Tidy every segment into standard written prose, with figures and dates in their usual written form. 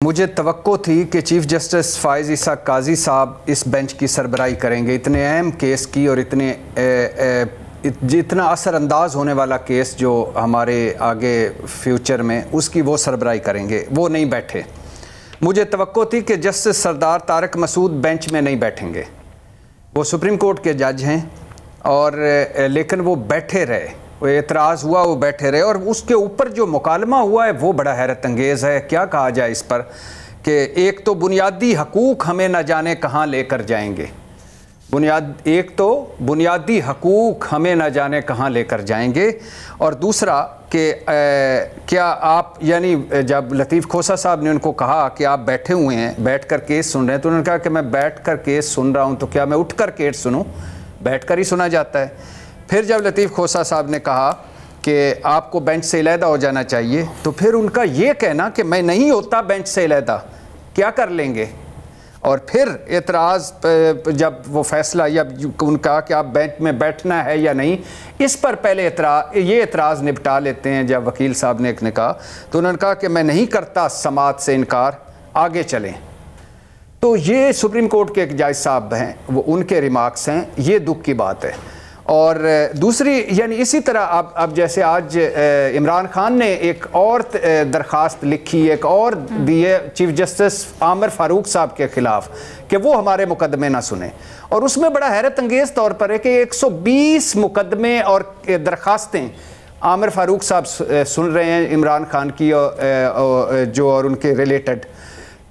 मुझे तवक्को थी कि चीफ जस्टिस फ़ाइज़ ईसा काजी साहब इस बेंच की सरबराही करेंगे। इतने अहम केस की और जितना असरअंदाज होने वाला केस जो हमारे आगे फ्यूचर में, उसकी वो सरबराही करेंगे। वो नहीं बैठे। मुझे तवक्को थी कि जस्टिस सरदार तारिक मसूद बेंच में नहीं बैठेंगे। वो सुप्रीम कोर्ट के जज हैं और लेकिन वो बैठे रहे। वो एतराज़ हुआ, वो बैठे रहे और उसके ऊपर जो मुकालमा हुआ है वो बड़ा हैरत अंगेज़ है। क्या कहा जाए इस पर कि एक तो बुनियादी हकूक़ हमें न जाने कहाँ लेकर जाएंगे। एक तो बुनियादी हकूक़ हमें न जाने कहाँ लेकर जाएंगे और दूसरा कि क्या आप, यानी जब लतीफ़ खोसा साहब ने उनको कहा कि आप बैठे हुए हैं, बैठ कर केस सुन रहे हैं, तो उन्होंने कहा कि मैं बैठ कर केस सुन रहा हूँ, तो क्या मैं उठ कर केस सुनूँ? बैठ कर ही सुना जाता है। फिर जब लतीफ़ खोसा साहब ने कहा कि आपको बेंच से अलहदा हो जाना चाहिए, तो फिर उनका ये कहना कि मैं नहीं होता बेंच से अलहदा, क्या कर लेंगे? और फिर एतराज़ जब वो फैसला या उनका कि आप बेंच में बैठना है या नहीं, इस पर पहले ये एतराज़ निपटा लेते हैं। जब वकील साहब ने कहा तो उन्होंने कहा कि मैं नहीं करता समाअत से इनकार, आगे चलें। तो ये सुप्रीम कोर्ट के एक जज साहब हैं, वो उनके रिमार्क्स हैं। ये दुख की बात है। और दूसरी, यानी इसी तरह अब जैसे आज इमरान खान ने एक और दरख्वास्त लिखी, एक और दी है चीफ जस्टिस आमिर फारूक साहब के ख़िलाफ़ कि वो हमारे मुकदमे ना सुने। और उसमें बड़ा हैरत अंगेज़ तौर पर है कि 120 मुकदमे और दरख्वास्तें आमिर फारूक साहब सुन रहे हैं इमरान खान की और उनके रिलेटेड।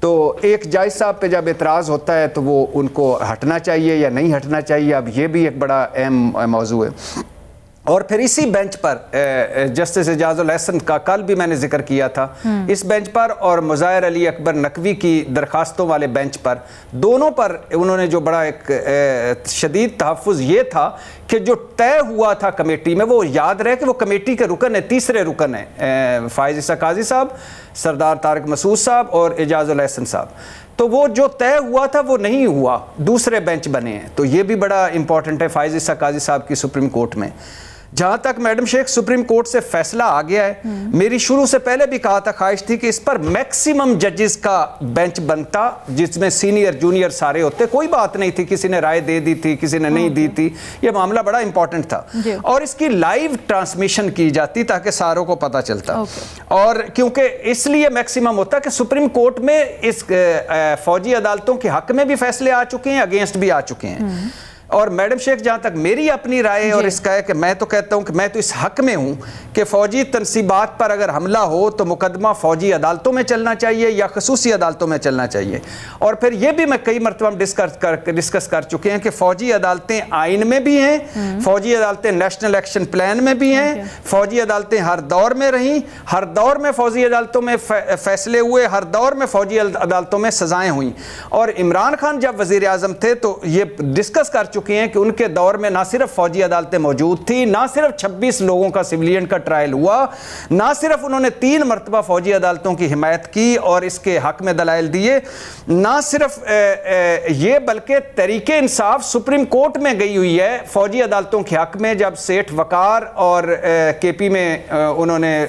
तो एक जज साहब पे जब एतराज़ होता है तो वो उनको हटना चाहिए या नहीं हटना चाहिए, अब ये भी एक बड़ा अहम मौजू है। और फिर इसी बेंच पर जस्टिस एजाजुल हसन का कल भी मैंने जिक्र किया था, इस बेंच पर और मुज़ाहिर अली अकबर नकवी की दरखास्तों वाले बेंच पर, दोनों पर उन्होंने जो बड़ा एक शदीद तहफ़्फ़ुज़ ये था कि जो तय हुआ था कमेटी में, वो याद रहे कि वो कमेटी के रुकन है, तीसरे रुकन है फ़ाइज़ ईसा काजी साहब, सरदार तारिक मसूद साहब और एजाजुल हसन साहब। तो वो जो तय हुआ था वो नहीं हुआ, दूसरे बेंच बने हैं। तो ये भी बड़ा इंपॉर्टेंट है फ़ाइज़ ईसा काजी साहब की सुप्रीम कोर्ट में। जहाँ तक मैडम शेख सुप्रीम कोर्ट से फैसला आ गया है, मेरी शुरू से पहले भी कहा था, ख्वाहिश थी कि इस पर मैक्सिमम जजेस का बेंच बनता, जिसमें सीनियर जूनियर सारे होते। कोई बात नहीं थी, किसी ने राय दे दी थी, किसी ने नहीं दी थी, ये मामला बड़ा इंपॉर्टेंट था। और इसकी लाइव ट्रांसमिशन की जाती ताकि सारों को पता चलता। और क्योंकि इसलिए मैक्सिमम होता कि सुप्रीम कोर्ट में इस फौजी अदालतों के हक में भी फैसले आ चुके हैं, अगेंस्ट भी आ चुके हैं। और मैडम शेख, जहाँ तक मेरी अपनी राय है और इसका है कि मैं तो कहता हूँ कि मैं तो इस हक में हूँ कि फ़ौजी तनसीबात पर अगर हमला हो तो मुकदमा फ़ौजी अदालतों में चलना चाहिए या खसूसी अदालतों में चलना चाहिए। और फिर ये भी मैं कई मरतबा डिस्कस कर चुके हैं कि फ़ौजी अदालतें आइन में भी हैं, फ़ौजी अदालतें नेशनल एक्शन प्लान में भी हैं, फ़ौजी अदालतें हर दौर में रहीं, हर दौर में फ़ौजी अदालतों में फ़ैसले हुए, हर दौर में फ़ौजी अदालतों में सज़ाएँ हुई। और इमरान खान जब वज़ीर आज़म थे तो ये डिस्कस कर चुके हैं कि उनके दौर में ना सिर्फ फौजी अदालतें मौजूद थी, ना सिर्फ 26 लोगों का सिविलियन का ट्रायल हुआ, ना सिर्फ उन्होंने 3 मरतबा फौजी अदालतों की हिमायत की और इसके हक में दलाइल दिए, ना सिर्फ ये बल्कि तहरीके इंसाफ सुप्रीम कोर्ट में गई हुई है फौजी अदालतों के हक में। जब सेठ वकार और केपी में उन्होंने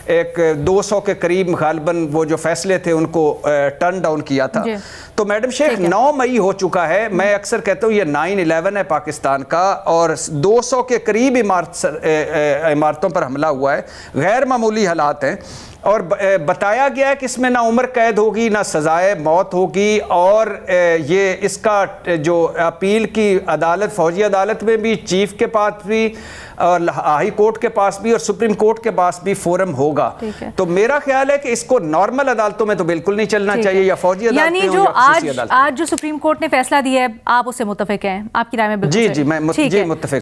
एक 200 के करीब गालिबन वो जो फैसले थे उनको टर्न डाउन किया था। तो मैडम शेख 9 मई हो चुका है। मैं अक्सर कहता हूँ ये 9/11 है पाकिस्तान का और 200 के करीब इमारतों पर हमला हुआ है, गैर मामूली हालात हैं। और बताया गया है कि इसमें ना उम्र कैद होगी, ना सजाए मौत होगी। और ये इसका जो अपील की अदालत, फौजी अदालत में भी, चीफ के पास भी और हाई कोर्ट के पास भी और सुप्रीम कोर्ट के पास भी फोरम होगा। तो मेरा ख्याल है कि इसको नॉर्मल अदालतों में तो बिल्कुल नहीं चलना चाहिए, या फौजी अदालतें यानी जो आज जो सुप्रीम कोर्ट ने फैसला दिया है, आप उससे मुत्तफिक हैं? आपकी राय में? जी, मैं मुत्तफिक